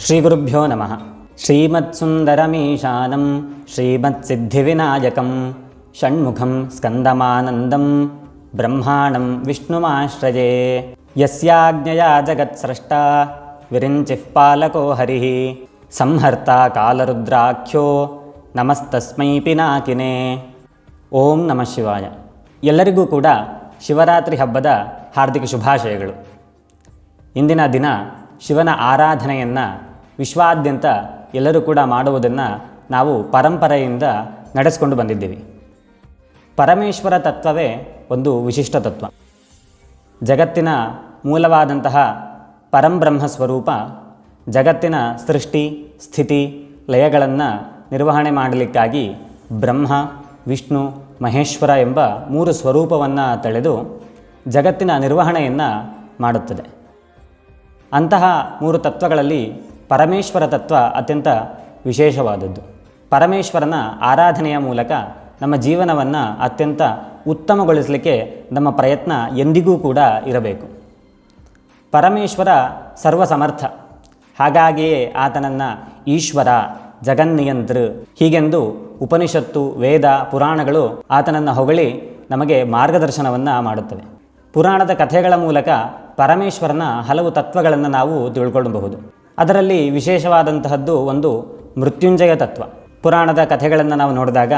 ಶ್ರೀಗುರುಭ್ಯೋ ನಮಃ. ಶ್ರೀಮತ್ಸುಂದರಮೀಶಾನಂ ಶ್ರೀಮತ್ಸಿದ್ಧಿವಿನಾಯಕಂ ಷಣ್ಮುಖಂ ಸ್ಕಂದಮಾನಂದಂ ಬ್ರಹ್ಮಾಣಂ ವಿಷ್ಣುಮಾಶ್ರಯೇ. ಯಸ್ಯಾಜ್ಞಯಾ ಜಗತ್ಸ್ರಷ್ಟಾ ವಿರಿಂಚಿಃ ಪಾಲಕೋ ಹರಿಃ ಸಂಹರ್ತಾ ಕಾಲರುದ್ರಾಖ್ಯೋ ನಮಸ್ತಸ್ಮೈ ಪಿನಾಕಿನೇ. ಓಂ ನಮಃ ಶಿವಾಯ. ಎಲ್ಲರಿಗೂ ಕೂಡ ಶಿವರಾತ್ರಿ ಹಬ್ಬದ ಹಾರ್ದಿಕ ಶುಭಾಶಯಗಳು. ಇಂದಿನ ದಿನ ಶಿವನ ಆರಾಧನೆಯನ್ನು ವಿಶ್ವಾದ್ಯಂತ ಎಲ್ಲರೂ ಕೂಡ ಮಾಡುವುದನ್ನು ನಾವು ಪರಂಪರೆಯಿಂದ ನಡೆಸಿಕೊಂಡು ಬಂದಿದ್ದೀವಿ. ಪರಮೇಶ್ವರ ತತ್ವವೇ ಒಂದು ವಿಶಿಷ್ಟ ತತ್ವ. ಜಗತ್ತಿನ ಮೂಲವಾದಂತಹ ಪರಂಬ್ರಹ್ಮ ಸ್ವರೂಪ ಜಗತ್ತಿನ ಸೃಷ್ಟಿ ಸ್ಥಿತಿ ಲಯಗಳನ್ನು ನಿರ್ವಹಣೆ ಮಾಡಲಿಕ್ಕಾಗಿ ಬ್ರಹ್ಮ ವಿಷ್ಣು ಮಹೇಶ್ವರ ಎಂಬ 3 ಸ್ವರೂಪವನ್ನು ತಳೆದು ಜಗತ್ತಿನ ನಿರ್ವಹಣೆಯನ್ನು ಮಾಡುತ್ತದೆ. ಅಂತಹ 3 ತತ್ವಗಳಲ್ಲಿ ಪರಮೇಶ್ವರ ತತ್ವ ಅತ್ಯಂತ ವಿಶೇಷವಾದದ್ದು. ಪರಮೇಶ್ವರನ ಆರಾಧನೆಯ ಮೂಲಕ ನಮ್ಮ ಜೀವನವನ್ನು ಅತ್ಯಂತ ಉತ್ತಮಗೊಳಿಸಲಿಕ್ಕೆ ನಮ್ಮ ಪ್ರಯತ್ನ ಎಂದಿಗೂ ಕೂಡ ಇರಬೇಕು. ಪರಮೇಶ್ವರ ಸರ್ವಸಮರ್ಥ, ಹಾಗಾಗಿಯೇ ಆತನನ್ನು ಈಶ್ವರ, ಜಗನ್ನಿಯಂತೃ ಹೀಗೆಂದು ಉಪನಿಷತ್ತು ವೇದ ಪುರಾಣಗಳು ಆತನನ್ನು ಹೊಗಳಿ ನಮಗೆ ಮಾರ್ಗದರ್ಶನವನ್ನು ಮಾಡುತ್ತವೆ. ಪುರಾಣದ ಕಥೆಗಳ ಮೂಲಕ ಪರಮೇಶ್ವರನ ಹಲವು ತತ್ವಗಳನ್ನು ನಾವು ತಿಳ್ಕೊಳ್ಳಬಹುದು. ಅದರಲ್ಲಿ ವಿಶೇಷವಾದಂತಹದ್ದು ಒಂದು ಮೃತ್ಯುಂಜಯ ತತ್ವ. ಪುರಾಣದ ಕಥೆಗಳನ್ನು ನಾವು ನೋಡಿದಾಗ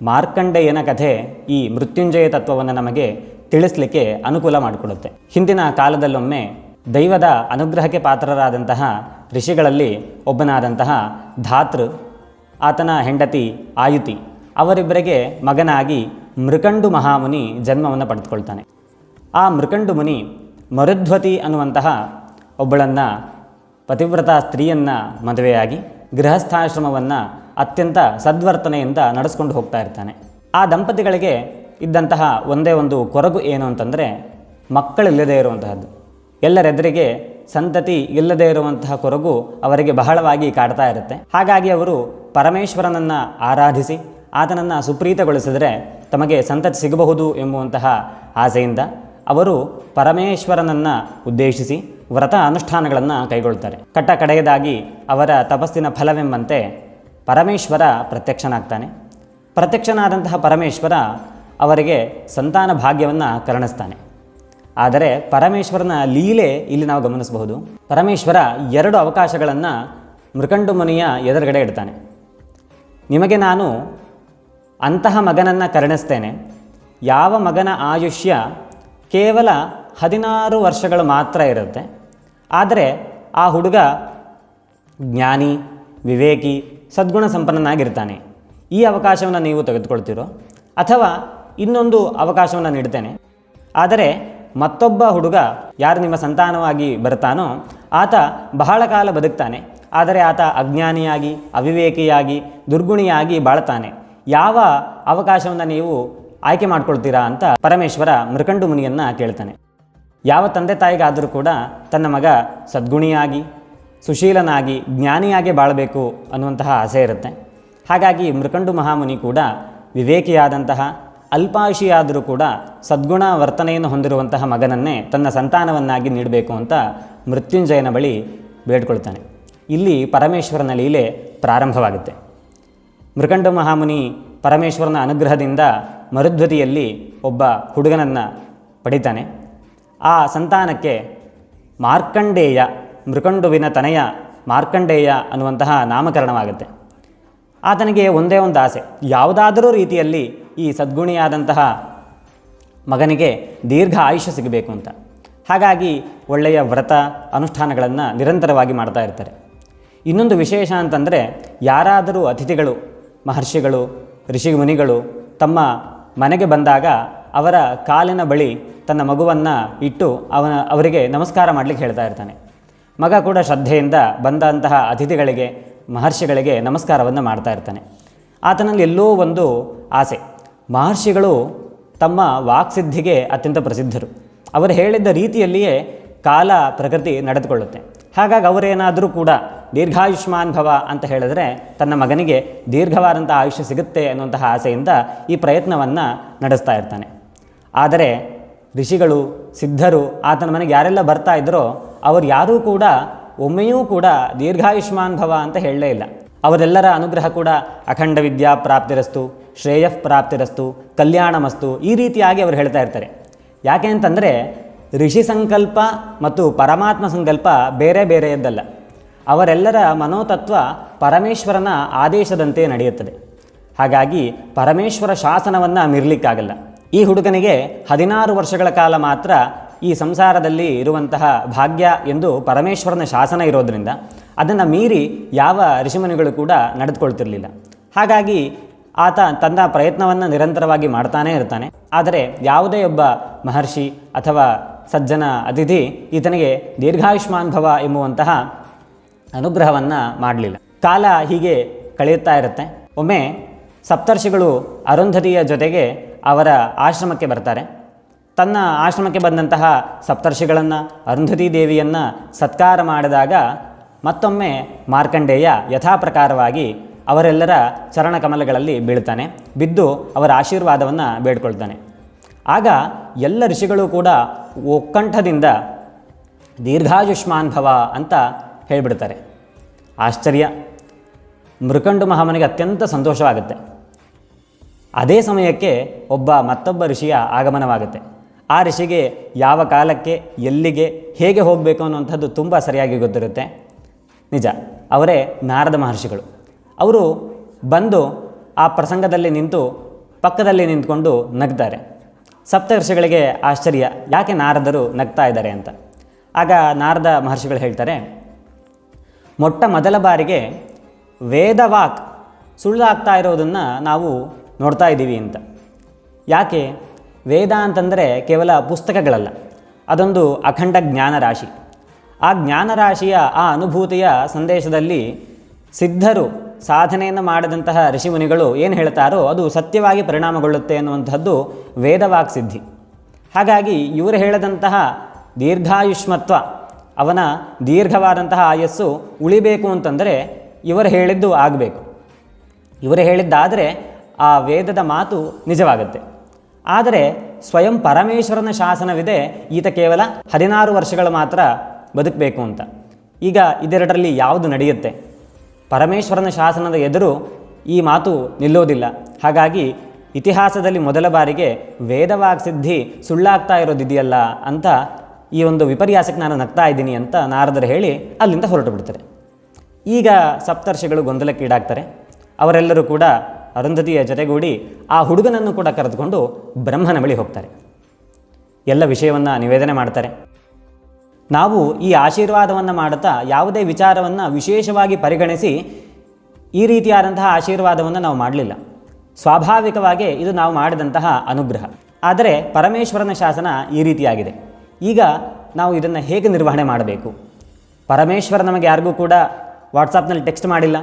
ಮಾರ್ಕಂಡೇಯನ ಕಥೆ ಈ ಮೃತ್ಯುಂಜಯ ತತ್ವವನ್ನು ನಮಗೆ ತಿಳಿಸಲಿಕ್ಕೆ ಅನುಕೂಲ ಮಾಡಿಕೊಡುತ್ತೆ. ಹಿಂದಿನ ಕಾಲದಲ್ಲೊಮ್ಮೆ ದೈವದ ಅನುಗ್ರಹಕ್ಕೆ ಪಾತ್ರರಾದಂತಹ ಋಷಿಗಳಲ್ಲಿ ಒಬ್ಬನಾದಂತಹ ಧಾತೃ, ಆತನ ಹೆಂಡತಿ ಆಯುತಿ, ಅವರಿಬ್ಬರಿಗೆ ಮಗನಾಗಿ ಮೃಕಂಡು ಮಹಾಮುನಿ ಜನ್ಮವನ್ನು ಪಡೆದುಕೊಳ್ತಾನೆ. ಆ ಮೃಕಂಡು ಮುನಿ ಮರುಧ್ವತಿ ಅನ್ನುವಂತಹ ಒಬ್ಬಳನ್ನು ಪತಿವ್ರತ ಸ್ತ್ರೀಯನ್ನು ಮದುವೆಯಾಗಿ ಗೃಹಸ್ಥಾಶ್ರಮವನ್ನು ಅತ್ಯಂತ ಸದ್ವರ್ತನೆಯಿಂದ ನಡೆಸ್ಕೊಂಡು ಹೋಗ್ತಾ ಇರ್ತಾನೆ. ಆ ದಂಪತಿಗಳಿಗೆ ಇದ್ದಂತಹ ಒಂದೇ ಒಂದು ಕೊರಗು ಏನು ಅಂತಂದರೆ ಮಕ್ಕಳಿಲ್ಲದೇ ಇರುವಂತಹದ್ದು. ಎಲ್ಲರೆದುರಿಗೆ ಸಂತತಿ ಇಲ್ಲದೇ ಇರುವಂತಹ ಕೊರಗು ಅವರಿಗೆ ಬಹಳವಾಗಿ ಕಾಡ್ತಾ ಇರುತ್ತೆ. ಹಾಗಾಗಿ ಅವರು ಪರಮೇಶ್ವರನನ್ನು ಆರಾಧಿಸಿ ಆತನನ್ನು ಸುಪ್ರೀತಗೊಳಿಸಿದರೆ ತಮಗೆ ಸಂತತಿ ಸಿಗಬಹುದು ಎಂಬುವಂತಹ ಆಸೆಯಿಂದ ಅವರು ಪರಮೇಶ್ವರನನ್ನು ಉದ್ದೇಶಿಸಿ ವ್ರತ ಅನುಷ್ಠಾನಗಳನ್ನು ಕೈಗೊಳ್ತಾರೆ. ಕಟ್ಟ ಕಡೆಯದಾಗಿ ಅವರ ತಪಸ್ಸಿನ ಫಲವೆಂಬಂತೆ ಪರಮೇಶ್ವರ ಪ್ರತ್ಯಕ್ಷನಾಗ್ತಾನೆ. ಪ್ರತ್ಯಕ್ಷನಾದಂತಹ ಪರಮೇಶ್ವರ ಅವರಿಗೆ ಸಂತಾನ ಭಾಗ್ಯವನ್ನು ಕರುಣಿಸ್ತಾನೆ. ಆದರೆ ಪರಮೇಶ್ವರನ ಲೀಲೆ ಇಲ್ಲಿ ನಾವು ಗಮನಿಸಬಹುದು. ಪರಮೇಶ್ವರ 2 ಅವಕಾಶಗಳನ್ನು ಮೃಕಂಡು ಮುನಿಯ ಎದುರುಗಡೆ ಇಡ್ತಾನೆ. ನಿಮಗೆ ನಾನು ಅಂತಹ ಮಗನನ್ನು ಕರುಣಿಸ್ತೇನೆ, ಯಾವ ಮಗನ ಆಯುಷ್ಯ ಕೇವಲ 16 ವರ್ಷಗಳು ಮಾತ್ರ ಇರುತ್ತೆ, ಆದರೆ ಆ ಹುಡುಗ ಜ್ಞಾನಿ, ವಿವೇಕಿ, ಸದ್ಗುಣ ಸಂಪನ್ನನಾಗಿರ್ತಾನೆ. ಈ ಅವಕಾಶವನ್ನು ನೀವು ತೆಗೆದುಕೊಳ್ತೀರೋ, ಅಥವಾ ಇನ್ನೊಂದು ಅವಕಾಶವನ್ನು ನೀಡ್ತೇನೆ, ಆದರೆ ಮತ್ತೊಬ್ಬ ಹುಡುಗ ಯಾರು ನಿಮ್ಮ ಸಂತಾನವಾಗಿ ಬರ್ತಾನೋ ಆತ ಬಹಳ ಕಾಲ ಬದುಕ್ತಾನೆ, ಆದರೆ ಆತ ಅಜ್ಞಾನಿಯಾಗಿ ಅವಿವೇಕಿಯಾಗಿ ದುರ್ಗುಣಿಯಾಗಿ ಬಾಳ್ತಾನೆ. ಯಾವ ಅವಕಾಶವನ್ನು ನೀವು ಆಯ್ಕೆ ಮಾಡ್ಕೊಳ್ತೀರಾ ಅಂತ ಪರಮೇಶ್ವರ ಮೃಕಂಡು ಮುನಿಯನ್ನು ಕೇಳ್ತಾನೆ. ಯಾವ ತಂದೆ ತಾಯಿಗಾದರೂ ಕೂಡ ತನ್ನ ಮಗ ಸದ್ಗುಣಿಯಾಗಿ ಸುಶೀಲನಾಗಿ ಜ್ಞಾನಿಯಾಗಿ ಬಾಳಬೇಕು ಅನ್ನುವಂತಹ ಆಸೆ ಇರುತ್ತೆ. ಹಾಗಾಗಿ ಮೃಕಂಡು ಮಹಾಮುನಿ ಕೂಡ ವಿವೇಕಿಯಾದಂತಹ ಅಲ್ಪಾಯುಷಿಯಾದರೂ ಕೂಡ ಸದ್ಗುಣ ವರ್ತನೆಯನ್ನು ಹೊಂದಿರುವಂತಹ ಮಗನನ್ನೇ ತನ್ನ ಸಂತಾನವನ್ನಾಗಿ ನೀಡಬೇಕು ಅಂತ ಮೃತ್ಯುಂಜಯನ ಬಳಿ ಬೇಡ್ಕೊಳ್ತಾನೆ. ಇಲ್ಲಿ ಪರಮೇಶ್ವರನ ಲೀಲೆ ಪ್ರಾರಂಭವಾಗುತ್ತೆ. ಮೃಕಂಡು ಮಹಾಮುನಿ ಪರಮೇಶ್ವರನ ಅನುಗ್ರಹದಿಂದ ಮರುಧ್ವತಿಯಲ್ಲಿ ಒಬ್ಬ ಹುಡುಗನನ್ನು ಪಡಿತಾನೆ. ಆ ಸಂತಾನಕ್ಕೆ ಮಾರ್ಕಂಡೇಯ, ಮೃಕಂಡುವಿನ ತನಯ ಮಾರ್ಕಂಡೇಯ ಅನ್ನುವಂತಹ ನಾಮಕರಣವಾಗುತ್ತೆ. ಆತನಿಗೆ ಒಂದೇ ಒಂದು ಆಸೆ, ಯಾವುದಾದರೂ ರೀತಿಯಲ್ಲಿ ಈ ಸದ್ಗುಣಿಯಾದಂತಹ ಮಗನಿಗೆ ದೀರ್ಘ ಆಯುಷ್ಯ ಸಿಗಬೇಕು ಅಂತ. ಹಾಗಾಗಿ ಒಳ್ಳೆಯ ವ್ರತ ಅನುಷ್ಠಾನಗಳನ್ನು ನಿರಂತರವಾಗಿ ಮಾಡ್ತಾ ಇರ್ತಾರೆ. ಇನ್ನೊಂದು ವಿಶೇಷ ಅಂತಂದರೆ, ಯಾರಾದರೂ ಅತಿಥಿಗಳು, ಮಹರ್ಷಿಗಳು, ಋಷಿ ಮುನಿಗಳು ತಮ್ಮ ಮನೆಗೆ ಬಂದಾಗ ಅವರ ಕಾಲಿನ ಬಳಿ ತನ್ನ ಮಗುವನ್ನು ಇಟ್ಟು ಅವರಿಗೆ ನಮಸ್ಕಾರ ಮಾಡಲಿಕ್ಕೆ ಹೇಳ್ತಾ ಇರ್ತಾನೆ. ಮಗ ಕೂಡ ಶ್ರದ್ಧೆಯಿಂದ ಬಂದಂತಹ ಅತಿಥಿಗಳಿಗೆ ಮಹರ್ಷಿಗಳಿಗೆ ನಮಸ್ಕಾರವನ್ನು ಮಾಡ್ತಾ ಇರ್ತಾನೆ. ಆತನಲ್ಲಿ ಎಲ್ಲೋ ಒಂದು ಆಸೆ. ಮಹರ್ಷಿಗಳು ತಮ್ಮ ವಾಕ್ಸಿದ್ಧಿಗೆ ಅತ್ಯಂತ ಪ್ರಸಿದ್ಧರು. ಅವರು ಹೇಳಿದ್ದ ರೀತಿಯಲ್ಲಿಯೇ ಕಾಲ ಪ್ರಕೃತಿ ನಡೆದುಕೊಳ್ಳುತ್ತೆ. ಹಾಗಾಗಿ ಅವರೇನಾದರೂ ಕೂಡ ದೀರ್ಘಾಯುಷ್ಮಾನ್ ಭವ ಅಂತ ಹೇಳಿದ್ರೆ ತನ್ನ ಮಗನಿಗೆ ದೀರ್ಘವಾದಂಥ ಆಯುಷ್ಯ ಸಿಗುತ್ತೆ ಅನ್ನುವಂತಹ ಆಸೆಯಿಂದ ಈ ಪ್ರಯತ್ನವನ್ನು ನಡೆಸ್ತಾ ಇರ್ತಾನೆ. ಆದರೆ ಋಷಿಗಳು ಸಿದ್ಧರು ಆತನ ಮನೆಗೆ ಯಾರೆಲ್ಲ ಬರ್ತಾ ಇದ್ದರೋ ಅವರು ಯಾರೂ ಕೂಡ ಒಮ್ಮೆಯೂ ಕೂಡ ದೀರ್ಘಾಯುಷ್ಮಾನ್ ಭವ ಅಂತ ಹೇಳಲೇ ಇಲ್ಲ. ಅವರೆಲ್ಲರ ಅನುಗ್ರಹ ಕೂಡ ಅಖಂಡ ವಿದ್ಯಾ ಪ್ರಾಪ್ತಿರಸ್ತು, ಶ್ರೇಯಃ ಪ್ರಾಪ್ತಿರಸ್ತು, ಕಲ್ಯಾಣಮಸ್ತು ಈ ರೀತಿಯಾಗಿ ಅವರು ಹೇಳ್ತಾ ಇರ್ತಾರೆ. ಯಾಕೆ ಅಂತಂದರೆ ಋಷಿ ಸಂಕಲ್ಪ ಮತ್ತು ಪರಮಾತ್ಮ ಸಂಕಲ್ಪ ಬೇರೆ ಬೇರೆಯದ್ದಲ್ಲ. ಅವರೆಲ್ಲರ ಮನೋತತ್ವ ಪರಮೇಶ್ವರನ ಆದೇಶದಂತೆ ನಡೆಯುತ್ತದೆ. ಹಾಗಾಗಿ ಪರಮೇಶ್ವರ ಶಾಸನವನ್ನು ಮೀರಲಿಕ್ಕಾಗಲ್ಲ. ಈ ಹುಡುಗನಿಗೆ 16 ವರ್ಷಗಳ ಕಾಲ ಮಾತ್ರ ಈ ಸಂಸಾರದಲ್ಲಿ ಇರುವಂತಹ ಭಾಗ್ಯ ಎಂದು ಪರಮೇಶ್ವರನ ಶಾಸನ ಇರೋದರಿಂದ ಅದನ್ನು ಮೀರಿ ಯಾವ ಋಷಿಮುನಿಗಳು ಕೂಡ ನಡೆದುಕೊಳ್ತಿರಲಿಲ್ಲ. ಹಾಗಾಗಿ ಆತ ತನ್ನ ಪ್ರಯತ್ನವನ್ನು ನಿರಂತರವಾಗಿ ಮಾಡ್ತಾನೇ ಇರ್ತಾನೆ. ಆದರೆ ಯಾವುದೇ ಒಬ್ಬ ಮಹರ್ಷಿ ಅಥವಾ ಸಜ್ಜನ ಅತಿಥಿ ಈತನಿಗೆ ದೀರ್ಘಾಯುಷ್ಮಾನ್ ಭವ ಎಂಬುವಂತಹ ಅನುಗ್ರಹವನ್ನು ಮಾಡಲಿಲ್ಲ. ಕಾಲ ಹೀಗೆ ಕಳೆಯುತ್ತಾ ಇರುತ್ತೆ. ಒಮ್ಮೆ ಸಪ್ತರ್ಷಿಗಳು ಅರುಂಧತಿಯ ಜೊತೆಗೆ ಅವರ ಆಶ್ರಮಕ್ಕೆ ಬರ್ತಾರೆ. ತನ್ನ ಆಶ್ರಮಕ್ಕೆ ಬಂದಂತಹ ಸಪ್ತರ್ಷಿಗಳನ್ನು, ಅರುಂಧತಿ ದೇವಿಯನ್ನು ಸತ್ಕಾರ ಮಾಡಿದಾಗ ಮತ್ತೊಮ್ಮೆ ಮಾರ್ಕಂಡೇಯ ಯಥಾಪ್ರಕಾರವಾಗಿ ಅವರೆಲ್ಲರ ಚರಣಕಮಲಗಳಲ್ಲಿ ಬೀಳ್ತಾನೆ. ಬಿದ್ದು ಅವರ ಆಶೀರ್ವಾದವನ್ನು ಬೇಡ್ಕೊಳ್ತಾನೆ. ಆಗ ಎಲ್ಲ ಋಷಿಗಳು ಕೂಡ ಒಕ್ಕಂಠದಿಂದ ದೀರ್ಘಾಯುಷ್ಮಾನ್ ಭವ ಅಂತ ಹೇಳಿಬಿಡ್ತಾರೆ. ಆಶ್ಚರ್ಯ. ಮೃಕಂಡು ಮಹಾಮನಿಗೆ ಅತ್ಯಂತ ಸಂತೋಷವಾಗುತ್ತೆ. ಅದೇ ಸಮಯಕ್ಕೆ ಮತ್ತೊಬ್ಬ ಋಷಿಯ ಆಗಮನವಾಗುತ್ತೆ. ಆ ಋಷಿಗೆ ಯಾವ ಕಾಲಕ್ಕೆ, ಎಲ್ಲಿಗೆ, ಹೇಗೆ ಹೋಗಬೇಕು ಅನ್ನುವಂಥದ್ದು ತುಂಬ ಸರಿಯಾಗಿ ಗೊತ್ತಿರುತ್ತೆ. ನಿಜ, ಅವರೇ ನಾರದ ಮಹರ್ಷಿಗಳು. ಅವರು ಬಂದು ಆ ಪ್ರಸಂಗದಲ್ಲಿ ನಿಂತು ಪಕ್ಕದಲ್ಲಿ ನಿಂತ್ಕೊಂಡು ನಗ್ತಾರೆ. ಸಪ್ತರ್ಷಿಗಳಿಗೆ ಆಶ್ಚರ್ಯ, ಯಾಕೆ ನಾರದರು ನಗ್ತಾ ಇದ್ದಾರೆ ಅಂತ. ಆಗ ನಾರದ ಮಹರ್ಷಿಗಳು ಹೇಳ್ತಾರೆ, ಮೊಟ್ಟ ಮೊದಲ ಬಾರಿಗೆ ವೇದವಾಕ್ ಸುಳ್ಳಾಗ್ತಾ ಇರೋದನ್ನು ನಾವು ನೋಡ್ತಾ ಇದ್ದೀವಿ ಅಂತ. ಯಾಕೆ? ವೇದ ಅಂತಂದರೆ ಕೇವಲ ಪುಸ್ತಕಗಳಲ್ಲ, ಅದೊಂದು ಅಖಂಡ ಜ್ಞಾನರಾಶಿ. ಆ ಜ್ಞಾನರಾಶಿಯ ಆ ಅನುಭೂತಿಯ ಸಂದೇಶದಲ್ಲಿ ಸಿದ್ಧರು, ಸಾಧನೆಯನ್ನು ಮಾಡಿದಂತಹ ಋಷಿಮುನಿಗಳು ಏನು ಹೇಳ್ತಾರೋ ಅದು ಸತ್ಯವಾಗಿ ಪರಿಣಾಮಗೊಳ್ಳುತ್ತೆ ಅನ್ನುವಂಥದ್ದು ವೇದವಾಕ್ ಸಿದ್ಧಿ. ಹಾಗಾಗಿ ಇವರು ಹೇಳಿದಂತಹ ದೀರ್ಘಾಯುಷ್ಮತ್ವ, ಅವನ ದೀರ್ಘವಾದಂತಹ ಆಯಸ್ಸು ಉಳಿಬೇಕು ಅಂತಂದರೆ ಇವರು ಹೇಳಿದ್ದು ಆಗಬೇಕು. ಇವರು ಹೇಳಿದ್ದಾದರೆ ಆ ವೇದದ ಮಾತು ನಿಜವಾಗುತ್ತೆ. ಆದರೆ ಸ್ವಯಂ ಪರಮೇಶ್ವರನ ಶಾಸನವಿದೆ, ಈತ ಕೇವಲ 16 ವರ್ಷಗಳು ಮಾತ್ರ ಬದುಕಬೇಕು ಅಂತ. ಈಗ ಇದೆರಡರಲ್ಲಿ ಯಾವುದು ನಡೆಯುತ್ತೆ? ಪರಮೇಶ್ವರನ ಶಾಸನದ ಎದುರು ಈ ಮಾತು ನಿಲ್ಲೋದಿಲ್ಲ. ಹಾಗಾಗಿ ಇತಿಹಾಸದಲ್ಲಿ ಮೊದಲ ಬಾರಿಗೆ ವೇದವಾಗ್ ಸಿದ್ಧಿ ಸುಳ್ಳಾಗ್ತಾ ಇರೋದಿದೆಯಲ್ಲ ಅಂತ ಈ ಒಂದು ವಿಪರ್ಯಾಸಕ್ಕೆ ನಾನು ನಗ್ತಾ ಇದ್ದೀನಿ ಅಂತ ನಾರದರು ಹೇಳಿ ಅಲ್ಲಿಂದ ಹೊರಟು ಬಿಡ್ತಾರೆ. ಈಗ ಸಪ್ತರ್ಷಿಗಳು ಗೊಂದಲಕ್ಕೀಡಾಗ್ತಾರೆ. ಅವರೆಲ್ಲರೂ ಕೂಡ ಅರುಂಧತಿಯ ಜೊತೆಗೂಡಿ ಆ ಹುಡುಗನನ್ನು ಕೂಡ ಕರೆದುಕೊಂಡು ಬ್ರಹ್ಮನ ಬಳಿ ಹೋಗ್ತಾರೆ. ಎಲ್ಲ ವಿಷಯವನ್ನು ನಿವೇದನೆ ಮಾಡ್ತಾರೆ. ನಾವು ಈ ಆಶೀರ್ವಾದವನ್ನು ಮಾಡುತ್ತಾ ಯಾವುದೇ ವಿಚಾರವನ್ನು ವಿಶೇಷವಾಗಿ ಪರಿಗಣಿಸಿ ಈ ರೀತಿಯಾದಂತಹ ಆಶೀರ್ವಾದವನ್ನು ನಾವು ಮಾಡಲಿಲ್ಲ. ಸ್ವಾಭಾವಿಕವಾಗಿ ಇದು ನಾವು ಮಾಡಿದಂತಹ ಅನುಗ್ರಹ. ಆದರೆ ಪರಮೇಶ್ವರನ ಶಾಸನ ಈ ರೀತಿಯಾಗಿದೆ. ಈಗ ನಾವು ಇದನ್ನು ಹೇಗೆ ನಿರ್ವಹಣೆ ಮಾಡಬೇಕು? ಪರಮೇಶ್ವರ ನಮಗೆ ಯಾರಿಗೂ ಕೂಡ ವಾಟ್ಸಪ್ನಲ್ಲಿ ಟೆಕ್ಸ್ಟ್ ಮಾಡಿಲ್ಲ.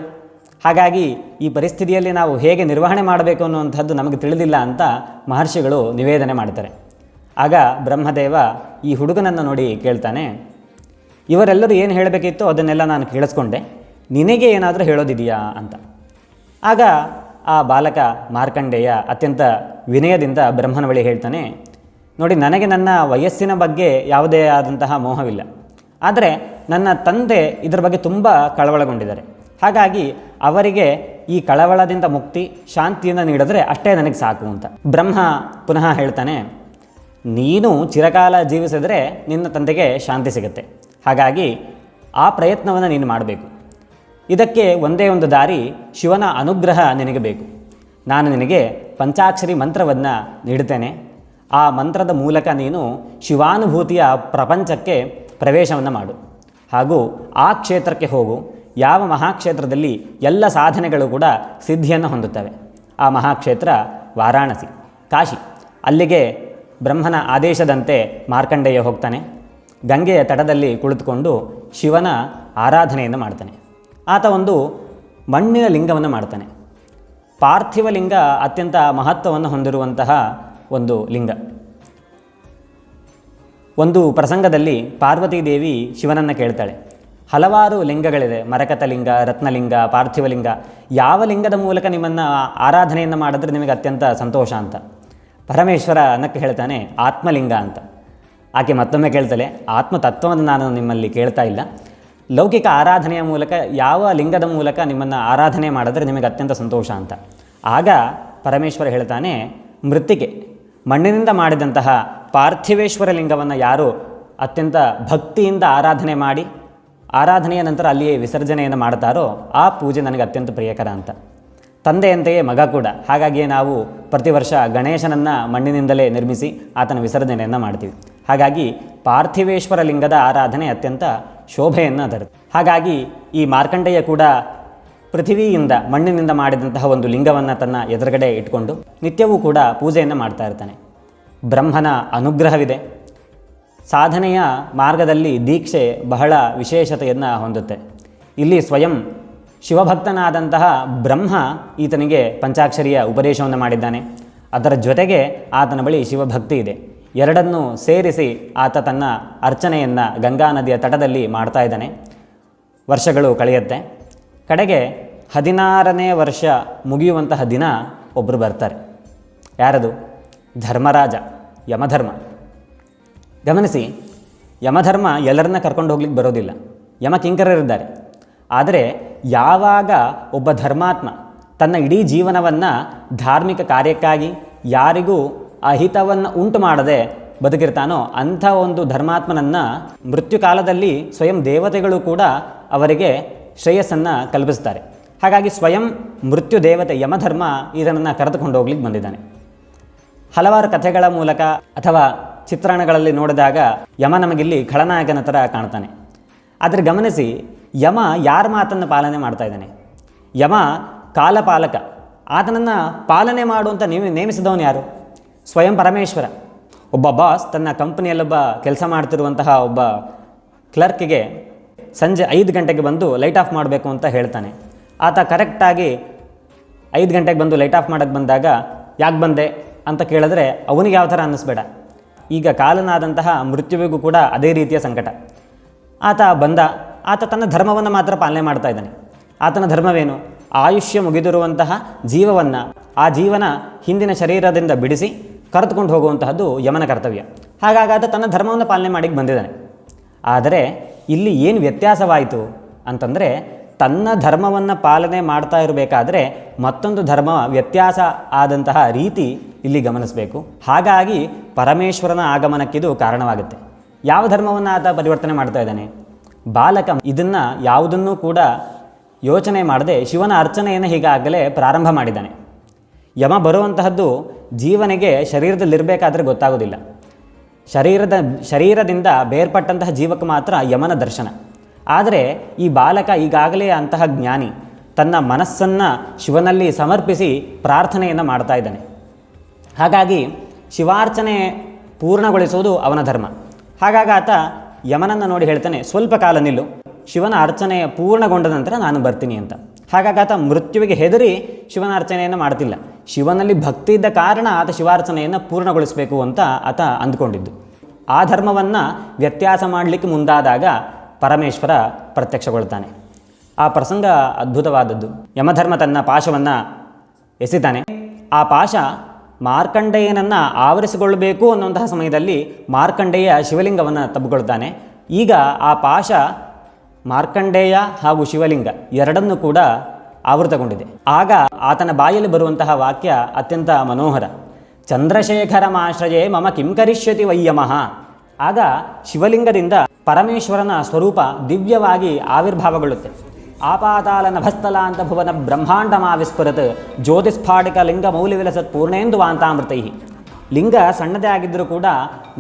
ಹಾಗಾಗಿ ಈ ಪರಿಸ್ಥಿತಿಯಲ್ಲಿ ನಾವು ಹೇಗೆ ನಿರ್ವಹಣೆ ಮಾಡಬೇಕು ಅನ್ನುವಂಥದ್ದು ನಮಗೆ ತಿಳಿದಿಲ್ಲ ಅಂತ ಮಹರ್ಷಿಗಳು ನಿವೇದನೆ ಮಾಡ್ತಾರೆ. ಆಗ ಬ್ರಹ್ಮದೇವ ಈ ಹುಡುಗನನ್ನು ನೋಡಿ ಕೇಳ್ತಾನೆ, ಇವರೆಲ್ಲರೂ ಏನು ಹೇಳಬೇಕಿತ್ತೋ ಅದನ್ನೆಲ್ಲ ನಾನು ಕೇಳಿಸ್ಕೊಂಡೆ, ನಿನಗೆ ಏನಾದರೂ ಹೇಳೋದಿದೆಯಾ ಅಂತ. ಆಗ ಆ ಬಾಲಕ ಮಾರ್ಕಂಡೇಯ ಅತ್ಯಂತ ವಿನಯದಿಂದ ಬ್ರಹ್ಮನ ಬಳಿ ಹೇಳ್ತಾನೆ, ನೋಡಿ, ನನಗೆ ನನ್ನ ವಯಸ್ಸಿನ ಬಗ್ಗೆ ಯಾವುದೇ ಆದಂತಹ ಮೋಹವಿಲ್ಲ. ಆದರೆ ನನ್ನ ತಂದೆ ಇದರ ಬಗ್ಗೆ ತುಂಬ ಕಳವಳಗೊಂಡಿದ್ದಾರೆ. ಹಾಗಾಗಿ ಅವರಿಗೆ ಈ ಕಳವಳದಿಂದ ಮುಕ್ತಿ, ಶಾಂತಿಯನ್ನು ನೀಡಿದ್ರೆ ಅಷ್ಟೇ ನನಗೆ ಸಾಕು ಅಂತ. ಬ್ರಹ್ಮ ಪುನಃ ಹೇಳ್ತಾನೆ, ನೀನು ಚಿರಕಾಲ ಜೀವಿಸಿದರೆ ನಿನ್ನ ತಂದೆಗೆ ಶಾಂತಿ ಸಿಗುತ್ತೆ. ಹಾಗಾಗಿ ಆ ಪ್ರಯತ್ನವನ್ನು ನೀನು ಮಾಡಬೇಕು. ಇದಕ್ಕೆ ಒಂದೇ ಒಂದು ದಾರಿ, ಶಿವನ ಅನುಗ್ರಹ ನಿನಗೆ ಬೇಕು. ನಾನು ನಿನಗೆ ಪಂಚಾಕ್ಷರಿ ಮಂತ್ರವನ್ನು ನೀಡುತ್ತೇನೆ. ಆ ಮಂತ್ರದ ಮೂಲಕ ನೀನು ಶಿವಾನುಭೂತಿಯ ಪ್ರಪಂಚಕ್ಕೆ ಪ್ರವೇಶವನ್ನು ಮಾಡು. ಹಾಗೂ ಆ ಕ್ಷೇತ್ರಕ್ಕೆ ಹೋಗು. ಯಾವ ಮಹಾಕ್ಷೇತ್ರದಲ್ಲಿ ಎಲ್ಲ ಸಾಧನೆಗಳು ಕೂಡ ಸಿದ್ಧಿಯನ್ನು ಹೊಂದುತ್ತವೆ. ಆ ಮಹಾಕ್ಷೇತ್ರ ವಾರಾಣಸಿ, ಕಾಶಿ. ಅಲ್ಲಿಗೆ ಬ್ರಹ್ಮನ ಆದೇಶದಂತೆ ಮಾರ್ಕಂಡೇಯ ಹೋಗ್ತಾನೆ. ಗಂಗೆಯ ತಟದಲ್ಲಿ ಕುಳಿತುಕೊಂಡು ಶಿವನ ಆರಾಧನೆಯನ್ನು ಮಾಡ್ತಾನೆ. ಆತ ಒಂದು ಮಣ್ಣಿನ ಲಿಂಗವನ್ನು ಮಾಡ್ತಾನೆ. ಪಾರ್ಥಿವ ಲಿಂಗ ಅತ್ಯಂತ ಮಹತ್ವವನ್ನು ಹೊಂದಿರುವಂತಹ ಒಂದು ಲಿಂಗ. ಒಂದು ಪ್ರಸಂಗದಲ್ಲಿ ಪಾರ್ವತೀ ದೇವಿ ಶಿವನನ್ನು ಕೇಳ್ತಾಳೆ, ಹಲವಾರು ಲಿಂಗಗಳಿದೆ, ಮರಕತ ಲಿಂಗ, ರತ್ನಲಿಂಗ, ಪಾರ್ಥಿವಲಿಂಗ, ಯಾವ ಲಿಂಗದ ಮೂಲಕ ನಿಮ್ಮನ್ನು ಆರಾಧನೆಯನ್ನು ಮಾಡಿದ್ರೆ ನಿಮಗೆ ಅತ್ಯಂತ ಸಂತೋಷ ಅಂತ. ಪರಮೇಶ್ವರ ಅನ್ನಕ್ಕೆ ಹೇಳ್ತಾನೆ ಆತ್ಮಲಿಂಗ ಅಂತ. ಆಕೆ ಮತ್ತೊಮ್ಮೆ ಕೇಳ್ತಾಳೆ, ಆತ್ಮತತ್ವವನ್ನು ನಾನು ನಿಮ್ಮಲ್ಲಿ ಕೇಳ್ತಾ ಇಲ್ಲ, ಲೌಕಿಕ ಆರಾಧನೆಯ ಮೂಲಕ ಯಾವ ಲಿಂಗದ ಮೂಲಕ ನಿಮ್ಮನ್ನು ಆರಾಧನೆ ಮಾಡಿದ್ರೆ ನಿಮಗೆ ಅತ್ಯಂತ ಸಂತೋಷ ಅಂತ. ಆಗ ಪರಮೇಶ್ವರ ಹೇಳ್ತಾನೆ, ಮೃತ್ತಿಕೆ ಮಣ್ಣಿನಿಂದ ಮಾಡಿದಂತಹ ಪಾರ್ಥಿವೇಶ್ವರ ಲಿಂಗವನ್ನು ಯಾರು ಅತ್ಯಂತ ಭಕ್ತಿಯಿಂದ ಆರಾಧನೆ ಮಾಡಿ ಆರಾಧನೆಯ ನಂತರ ಅಲ್ಲಿಯೇ ವಿಸರ್ಜನೆಯನ್ನು ಮಾಡ್ತಾರೋ ಆ ಪೂಜೆ ನನಗೆ ಅತ್ಯಂತ ಪ್ರಿಯಕರ ಅಂತ. ತಂದೆಯಂತೆಯೇ ಮಗ ಕೂಡ. ಹಾಗಾಗಿ ನಾವು ಪ್ರತಿ ವರ್ಷ ಗಣೇಶನನ್ನು ಮಣ್ಣಿನಿಂದಲೇ ನಿರ್ಮಿಸಿ ಆತನ ವಿಸರ್ಜನೆಯನ್ನು ಮಾಡ್ತೀವಿ. ಹಾಗಾಗಿ ಪಾರ್ಥಿವೇಶ್ವರ ಲಿಂಗದ ಆರಾಧನೆ ಅತ್ಯಂತ ಶೋಭೆಯನ್ನು ತರುತ್ತೆ. ಹಾಗಾಗಿ ಈ ಮಾರ್ಕಂಡೇಯ ಕೂಡ ಪೃಥ್ವಿಯಿಂದ ಮಣ್ಣಿನಿಂದ ಮಾಡಿದಂತಹ ಒಂದು ಲಿಂಗವನ್ನು ತನ್ನ ಎದುರುಗಡೆ ಇಟ್ಕೊಂಡು ನಿತ್ಯವೂ ಕೂಡ ಪೂಜೆಯನ್ನು ಮಾಡ್ತಾ ಇರ್ತಾನೆ. ಬ್ರಹ್ಮನ ಅನುಗ್ರಹವಿದೆ. ಸಾಧನೆಯ ಮಾರ್ಗದಲ್ಲಿ ದೀಕ್ಷೆ ಬಹಳ ವಿಶೇಷತೆಯನ್ನು ಹೊಂದುತ್ತೆ. ಇಲ್ಲಿ ಸ್ವಯಂ ಶಿವಭಕ್ತನಾದಂತಹ ಬ್ರಹ್ಮ ಈತನಿಗೆ ಪಂಚಾಕ್ಷರಿಯ ಉಪದೇಶವನ್ನು ಮಾಡಿದ್ದಾನೆ. ಅದರ ಜೊತೆಗೆ ಆತನ ಬಳಿ ಶಿವಭಕ್ತಿ ಇದೆ. ಎರಡನ್ನೂ ಸೇರಿಸಿ ಆತ ತನ್ನ ಅರ್ಚನೆಯನ್ನು ಗಂಗಾ ನದಿಯ ತಟದಲ್ಲಿ ಮಾಡ್ತಾ ಇದ್ದಾನೆ. ವರ್ಷಗಳು ಕಳೆಯುತ್ತೆ. ಕಡೆಗೆ 16ನೇ ವರ್ಷ ಮುಗಿಯುವಂತಹ ದಿನ ಒಬ್ಬರು ಬರ್ತಾರೆ. ಯಾರದು? ಧರ್ಮರಾಜ, ಯಮಧರ್ಮ. ಗಮನಿಸಿ, ಯಮಧರ್ಮ ಎಲ್ಲರನ್ನ ಕರ್ಕೊಂಡು ಹೋಗ್ಲಿಕ್ಕೆ ಬರೋದಿಲ್ಲ. ಯಮ ಕಿಂಕರರಿದ್ದಾರೆ. ಆದರೆ ಯಾವಾಗ ಒಬ್ಬ ಧರ್ಮಾತ್ಮ ತನ್ನ ಇಡೀ ಜೀವನವನ್ನು ಧಾರ್ಮಿಕ ಕಾರ್ಯಕ್ಕಾಗಿ ಯಾರಿಗೂ ಅಹಿತವನ್ನು ಉಂಟು ಮಾಡದೆ ಬದುಕಿರ್ತಾನೋ ಅಂಥ ಒಂದು ಧರ್ಮಾತ್ಮನನ್ನು ಮೃತ್ಯು ಕಾಲದಲ್ಲಿ ಸ್ವಯಂ ದೇವತೆಗಳು ಕೂಡ ಅವರಿಗೆ ಶ್ರೇಯಸ್ಸನ್ನು ಕಲ್ಪಿಸ್ತಾರೆ. ಹಾಗಾಗಿ ಸ್ವಯಂ ಮೃತ್ಯು ದೇವತೆ ಯಮಧರ್ಮ ಇದನ್ನು ಕರೆದುಕೊಂಡು ಹೋಗ್ಲಿಕ್ಕೆ ಬಂದಿದ್ದಾನೆ. ಹಲವಾರು ಕಥೆಗಳ ಮೂಲಕ ಅಥವಾ ಚಿತ್ರಣಗಳಲ್ಲಿ ನೋಡಿದಾಗ ಯಮ ನಮಗಿಲ್ಲಿ ಖಳನಾಯಕನ ಥರ ಕಾಣ್ತಾನೆ. ಆದರೆ ಗಮನಿಸಿ, ಯಮ ಯಾರ ಮಾತನ್ನು ಪಾಲನೆ ಮಾಡ್ತಾ ಇದ್ದಾನೆ? ಯಮ ಕಾಲಪಾಲಕ. ಆತನನ್ನು ಪಾಲನೆ ಮಾಡುವಂಥ ನೇಮಿಸಿದವನು ಯಾರು? ಸ್ವಯಂ ಪರಮೇಶ್ವರ. ಒಬ್ಬ ಬಾಸ್ ತನ್ನ ಕಂಪನಿಯಲ್ಲೊಬ್ಬ ಕೆಲಸ ಮಾಡ್ತಿರುವಂತಹ ಒಬ್ಬ ಕ್ಲರ್ಕಿಗೆ ಸಂಜೆ 5 ಗಂಟೆಗೆ ಬಂದು ಲೈಟ್ ಆಫ್ ಮಾಡಬೇಕು ಅಂತ ಹೇಳ್ತಾನೆ. ಆತ ಕರೆಕ್ಟಾಗಿ 5 ಗಂಟೆಗೆ ಬಂದು ಲೈಟ್ ಆಫ್ ಮಾಡೋಕ್ಕೆ ಬಂದಾಗ ಯಾಕೆ ಬಂದೆ ಅಂತ ಕೇಳಿದ್ರೆ ಅವನಿಗೆ ಯಾವ ಥರ ಅನ್ನಿಸ್ಬೇಡ. ಈಗ ಕಾಲನಾದಂತಹ ಮೃತ್ಯುವಿಗೂ ಕೂಡ ಅದೇ ರೀತಿಯ ಸಂಕಟ. ಆತ ಬಂದ. ಆತ ತನ್ನ ಧರ್ಮವನ್ನು ಮಾತ್ರ ಪಾಲನೆ ಮಾಡ್ತಾ ಇದ್ದಾನೆ. ಆತನ ಧರ್ಮವೇನು? ಆಯುಷ್ಯ ಮುಗಿದಿರುವಂತಹ ಜೀವವನ್ನು ಆ ಜೀವನ ಹಿಂದಿನ ಶರೀರದಿಂದ ಬಿಡಿಸಿ ಕರೆದುಕೊಂಡು ಹೋಗುವಂತಹದ್ದು ಯಮನ ಕರ್ತವ್ಯ. ಹಾಗಾಗಿ ಆತ ತನ್ನ ಧರ್ಮವನ್ನು ಪಾಲನೆ ಮಾಡಿ ಬಂದಿದ್ದಾನೆ. ಆದರೆ ಇಲ್ಲಿ ಏನು ವ್ಯತ್ಯಾಸವಾಯಿತು ಅಂತಂದರೆ, ತನ್ನ ಧರ್ಮವನ್ನು ಪಾಲನೆ ಮಾಡ್ತಾ ಇರಬೇಕಾದ್ರೆ ಮತ್ತೊಂದು ಧರ್ಮ ವ್ಯತ್ಯಾಸ ಆದಂತಹ ರೀತಿ ಇಲ್ಲಿ ಗಮನಿಸಬೇಕು. ಹಾಗಾಗಿ ಪರಮೇಶ್ವರನ ಆಗಮನಕ್ಕಿದು ಕಾರಣವಾಗುತ್ತೆ. ಯಾವ ಧರ್ಮವನ್ನು ಆತ ಪರಿವರ್ತನೆ ಮಾಡ್ತಾ ಇದ್ದಾನೆ? ಬಾಲಕ ಇದನ್ನು ಯಾವುದನ್ನೂ ಕೂಡ ಯೋಚನೆ ಮಾಡದೆ ಶಿವನ ಅರ್ಚನೆಯನ್ನು ಹೀಗಾಗಲೇ ಪ್ರಾರಂಭ ಮಾಡಿದ್ದಾನೆ. ಯಮ ಬರುವಂತಹದ್ದು ಜೀವನಿಗೆ ಶರೀರದಲ್ಲಿರಬೇಕಾದ್ರೆ ಗೊತ್ತಾಗೋದಿಲ್ಲ. ಶರೀರದಿಂದ ಬೇರ್ಪಟ್ಟಂತಹ ಜೀವಕ್ಕೆ ಮಾತ್ರ ಯಮನ ದರ್ಶನ. ಆದರೆ ಈ ಬಾಲಕ ಈಗಾಗಲೇ ಅಂತಹ ಜ್ಞಾನಿ, ತನ್ನ ಮನಸ್ಸನ್ನು ಶಿವನಲ್ಲಿ ಸಮರ್ಪಿಸಿ ಪ್ರಾರ್ಥನೆಯನ್ನು ಮಾಡ್ತಾ ಇದ್ದಾನೆ. ಹಾಗಾಗಿ ಶಿವಾರ್ಚನೆ ಪೂರ್ಣಗೊಳಿಸುವುದು ಅವನ ಧರ್ಮ. ಹಾಗಾಗಿ ಆತ ಯಮನನ್ನು ನೋಡಿ ಹೇಳ್ತಾನೆ, ಸ್ವಲ್ಪ ಕಾಲ ನಿಲ್ಲು, ಶಿವನ ಅರ್ಚನೆ ಪೂರ್ಣಗೊಂಡ ನಂತರ ನಾನು ಬರ್ತೀನಿ ಅಂತ. ಹಾಗಾಗಿ ಆತ ಮೃತ್ಯುವಿಗೆ ಹೆದರಿ ಶಿವನ ಅರ್ಚನೆಯನ್ನು ಮಾಡ್ತಿಲ್ಲ. ಶಿವನಲ್ಲಿ ಭಕ್ತಿ ಇದ್ದ ಕಾರಣ ಆತ ಶಿವಾರ್ಚನೆಯನ್ನು ಪೂರ್ಣಗೊಳಿಸಬೇಕು ಅಂತ ಆತ ಅಂದ್ಕೊಂಡಿದ್ದು. ಆ ಧರ್ಮವನ್ನು ವ್ಯತ್ಯಾಸ ಮಾಡಲಿಕ್ಕೆ ಮುಂದಾದಾಗ ಪರಮೇಶ್ವರ ಪ್ರತ್ಯಕ್ಷಗೊಳ್ತಾನೆ. ಆ ಪ್ರಸಂಗ ಅದ್ಭುತವಾದದ್ದು. ಯಮಧರ್ಮ ತನ್ನ ಪಾಶವನ್ನು ಎಸಿತಾನೆ. ಆ ಪಾಶ ಮಾರ್ಕಂಡೇಯನನ್ನು ಆವರಿಸಿಕೊಳ್ಳಬೇಕು ಅನ್ನುವಂತಹ ಸಮಯದಲ್ಲಿ ಮಾರ್ಕಂಡೇಯ ಶಿವಲಿಂಗವನ್ನು ತಬ್ಬಿಕೊಳ್ತಾನೆ. ಈಗ ಆ ಪಾಶ ಮಾರ್ಕಂಡೇಯ ಹಾಗೂ ಶಿವಲಿಂಗ ಎರಡನ್ನೂ ಕೂಡ ಆವೃತಗೊಂಡಿದೆ. ಆಗ ಆತನ ಬಾಯಲ್ಲಿ ಬರುವಂತಹ ವಾಕ್ಯ ಅತ್ಯಂತ ಮನೋಹರ. ಚಂದ್ರಶೇಖರಮಾಶ್ರಯೇ ಮಮ ಕಿಂ ಕರಿಷ್ಯತಿ ವೈಯಮಃ. ಆಗ ಶಿವಲಿಂಗದಿಂದ ಪರಮೇಶ್ವರನ ಸ್ವರೂಪ ದಿವ್ಯವಾಗಿ ಆವಿರ್ಭಾವಗೊಳ್ಳುತ್ತೆ. ಆಪಾತಾಲ ನಭಸ್ಥಲಾಂತ ಭುವನ ಬ್ರಹ್ಮಾಂಡಮಾವಿಸ್ಫುರತ್ ಜ್ಯೋತಿಸ್ಫಾಟಿಕ ಲಿಂಗ ಮೌಲ್ಯವಿಲಸತ್ ಪೂರ್ಣೇಂದು ವಾಂತಾಮೃತೈ. ಲಿಂಗ ಸಣ್ಣದೇ ಆಗಿದ್ದರೂ ಕೂಡ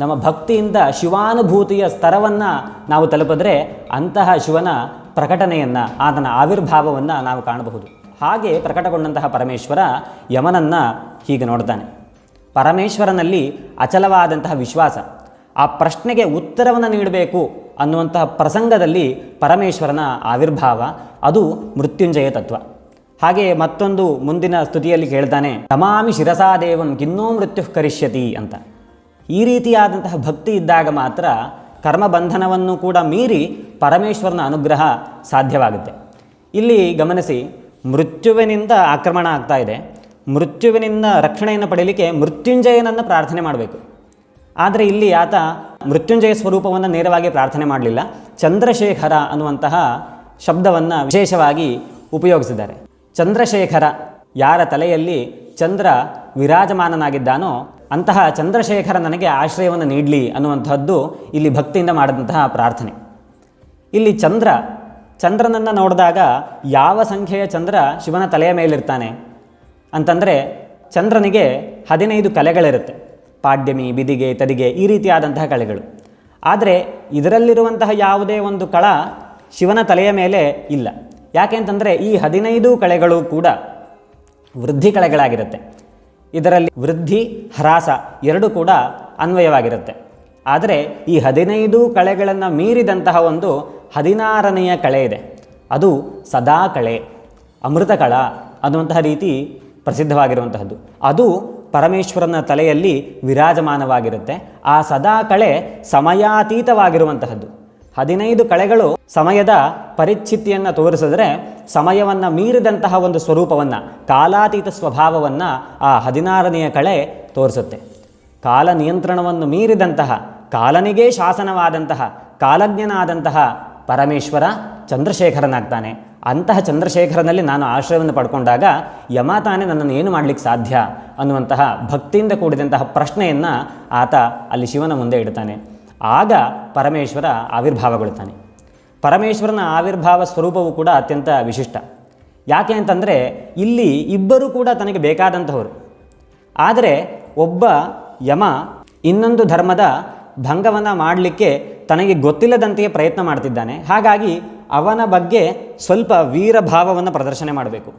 ನಮ್ಮ ಭಕ್ತಿಯಿಂದ ಶಿವಾನುಭೂತಿಯ ಸ್ತರವನ್ನು ನಾವು ತಲುಪಿದ್ರೆ ಅಂತಹ ಶಿವನ ಪ್ರಕಟಣೆಯನ್ನು, ಆತನ ಆವಿರ್ಭಾವವನ್ನು ನಾವು ಕಾಣಬಹುದು. ಹಾಗೆ ಪ್ರಕಟಗೊಂಡಂತಹ ಪರಮೇಶ್ವರ ಯಮನನ್ನು ಹೀಗೆ ನೋಡ್ತಾನೆ. ಪರಮೇಶ್ವರನಲ್ಲಿ ಅಚಲವಾದಂತಹ ವಿಶ್ವಾಸ. ಆ ಪ್ರಶ್ನೆಗೆ ಉತ್ತರವನ್ನು ನೀಡಬೇಕು ಅನ್ನುವಂತಹ ಪ್ರಸಂಗದಲ್ಲಿ ಪರಮೇಶ್ವರನ ಆವಿರ್ಭಾವ, ಅದು ಮೃತ್ಯುಂಜಯ ತತ್ವ. ಹಾಗೆ ಮತ್ತೊಂದು ಮುಂದಿನ ಸ್ತುತಿಯಲ್ಲಿ ಕೇಳ್ತಾನೆ, ತಮಾಮಿ ಶಿರಸಾ ದೇವಂ ಕಿನ್ನೋ ಮೃತ್ಯು ಕರಿಷ್ಯತಿ ಅಂತ. ಈ ರೀತಿಯಾದಂತಹ ಭಕ್ತಿ ಇದ್ದಾಗ ಮಾತ್ರ ಕರ್ಮಬಂಧನವನ್ನು ಕೂಡ ಮೀರಿ ಪರಮೇಶ್ವರನ ಅನುಗ್ರಹ ಸಾಧ್ಯವಾಗುತ್ತೆ. ಇಲ್ಲಿ ಗಮನಿಸಿ, ಮೃತ್ಯುವಿನಿಂದ ಆಕ್ರಮಣ ಆಗ್ತಾ ಇದೆ. ಮೃತ್ಯುವಿನಿಂದ ರಕ್ಷಣೆಯನ್ನು ಪಡೆಯಲಿಕ್ಕೆ ಮೃತ್ಯುಂಜಯನನ್ನು ಪ್ರಾರ್ಥನೆ ಮಾಡಬೇಕು. ಆದರೆ ಇಲ್ಲಿ ಆತ ಮೃತ್ಯುಂಜಯ ಸ್ವರೂಪವನ್ನು ನೇರವಾಗಿ ಪ್ರಾರ್ಥನೆ ಮಾಡಲಿಲ್ಲ. ಚಂದ್ರಶೇಖರ ಅನ್ನುವಂತಹ ಶಬ್ದವನ್ನು ವಿಶೇಷವಾಗಿ ಉಪಯೋಗಿಸಿದ್ದಾರೆ. ಚಂದ್ರಶೇಖರ, ಯಾರ ತಲೆಯಲ್ಲಿ ಚಂದ್ರ ವಿರಾಜಮಾನನಾಗಿದ್ದಾನೋ ಅಂತಹ ಚಂದ್ರಶೇಖರ ನನಗೆ ಆಶ್ರಯವನ್ನು ನೀಡಲಿ ಅನ್ನುವಂಥದ್ದು ಇಲ್ಲಿ ಭಕ್ತಿಯಿಂದ ಮಾಡಿದಂತಹ ಪ್ರಾರ್ಥನೆ. ಇಲ್ಲಿ ಚಂದ್ರನನ್ನು ನೋಡಿದಾಗ ಯಾವ ಸಂಖ್ಯೆಯ ಚಂದ್ರ ಶಿವನ ತಲೆಯ ಮೇಲಿರ್ತಾನೆ ಅಂತಂದರೆ, ಚಂದ್ರನಿಗೆ 15 ಕಲೆಗಳಿರುತ್ತೆ. ಪಾಡ್ಯಮಿ, ಬಿದಿಗೆ, ತದಿಗೆ, ಈ ರೀತಿಯಾದಂತಹ ಕಲೆಗಳು. ಆದರೆ ಇದರಲ್ಲಿರುವಂತಹ ಯಾವುದೇ ಒಂದು ಕಳ ಶಿವನ ತಲೆಯ ಮೇಲೆ ಇಲ್ಲ. ಯಾಕೆ ಅಂತಂದರೆ ಈ 15 ಕಳೆಗಳು ಕೂಡ ವೃದ್ಧಿ ಕಳೆಗಳಾಗಿರುತ್ತೆ. ಇದರಲ್ಲಿ ವೃದ್ಧಿ, ಹ್ರಾಸ ಎರಡೂ ಕೂಡ ಅನ್ವಯವಾಗಿರುತ್ತೆ. ಆದರೆ ಈ 15 ಕಳೆಗಳನ್ನು ಮೀರಿದಂತಹ ಒಂದು 16ನೆಯ ಕಳೆ ಇದೆ. ಅದು ಸದಾ ಕಳೆ, ಅಮೃತ ಕಳ ಅನ್ನುವಂತಹ ರೀತಿ ಪ್ರಸಿದ್ಧವಾಗಿರುವಂತಹದ್ದು. ಅದು ಪರಮೇಶ್ವರನ ತಲೆಯಲ್ಲಿ ವಿರಾಜಮಾನವಾಗಿರುತ್ತೆ. ಆ ಸದಾ ಕಳೆ ಸಮಯಾತೀತವಾಗಿರುವಂತಹದ್ದು. 15 ಕಳೆಗಳು ಸಮಯದ ಪರಿಚ್ಛಿತಿಯನ್ನು ತೋರಿಸಿದ್ರೆ ಸಮಯವನ್ನು ಮೀರಿದಂತಹ ಒಂದು ಸ್ವರೂಪವನ್ನು, ಕಾಲಾತೀತ ಸ್ವಭಾವವನ್ನು ಆ 16ನೆಯ ಕಳೆ ತೋರಿಸುತ್ತೆ. ಕಾಲ ನಿಯಂತ್ರಣವನ್ನು ಮೀರಿದಂತಹ, ಕಾಲನಿಗೇ ಶಾಸನವಾದಂತಹ, ಕಾಲಜ್ಞನಾದಂತಹ ಪರಮೇಶ್ವರ ಚಂದ್ರಶೇಖರನಾಗ್ತಾನೆ. ಅಂತಹ ಚಂದ್ರಶೇಖರನಲ್ಲಿ ನಾನು ಆಶ್ರಯವನ್ನು ಪಡ್ಕೊಂಡಾಗ ಯಮ ತಾನೇ ನನ್ನನ್ನು ಏನು ಮಾಡಲಿಕ್ಕೆ ಸಾಧ್ಯ ಅನ್ನುವಂತಹ ಭಕ್ತಿಯಿಂದ ಕೂಡಿದಂತಹ ಪ್ರಶ್ನೆಯನ್ನು ಆತ ಅಲ್ಲಿ ಶಿವನ ಮುಂದೆ ಇಡ್ತಾನೆ. ಆಗ ಪರಮೇಶ್ವರ ಆವಿರ್ಭಾವಗೊಳ್ತಾನೆ. ಪರಮೇಶ್ವರನ ಆವಿರ್ಭಾವ ಸ್ವರೂಪವು ಕೂಡ ಅತ್ಯಂತ ವಿಶಿಷ್ಟ. ಯಾಕೆ ಅಂತಂದರೆ ಇಲ್ಲಿ ಇಬ್ಬರೂ ಕೂಡ ತನಗೆ ಬೇಕಾದಂಥವರು. ಆದರೆ ಒಬ್ಬ ಯಮ ಇನ್ನೊಂದು ಧರ್ಮದ ಭಂಗವನ್ನು ಮಾಡಲಿಕ್ಕೆ ತನಗೆ ಗೊತ್ತಿಲ್ಲದಂತೆಯೇ ಪ್ರಯತ್ನ ಮಾಡ್ತಿದ್ದಾನೆ. ಹಾಗಾಗಿ ಅವನ ಬಗ್ಗೆ ಸ್ವಲ್ಪ ವೀರಭಾವವನ್ನು ಪ್ರದರ್ಶನ ಮಾಡಬೇಕು.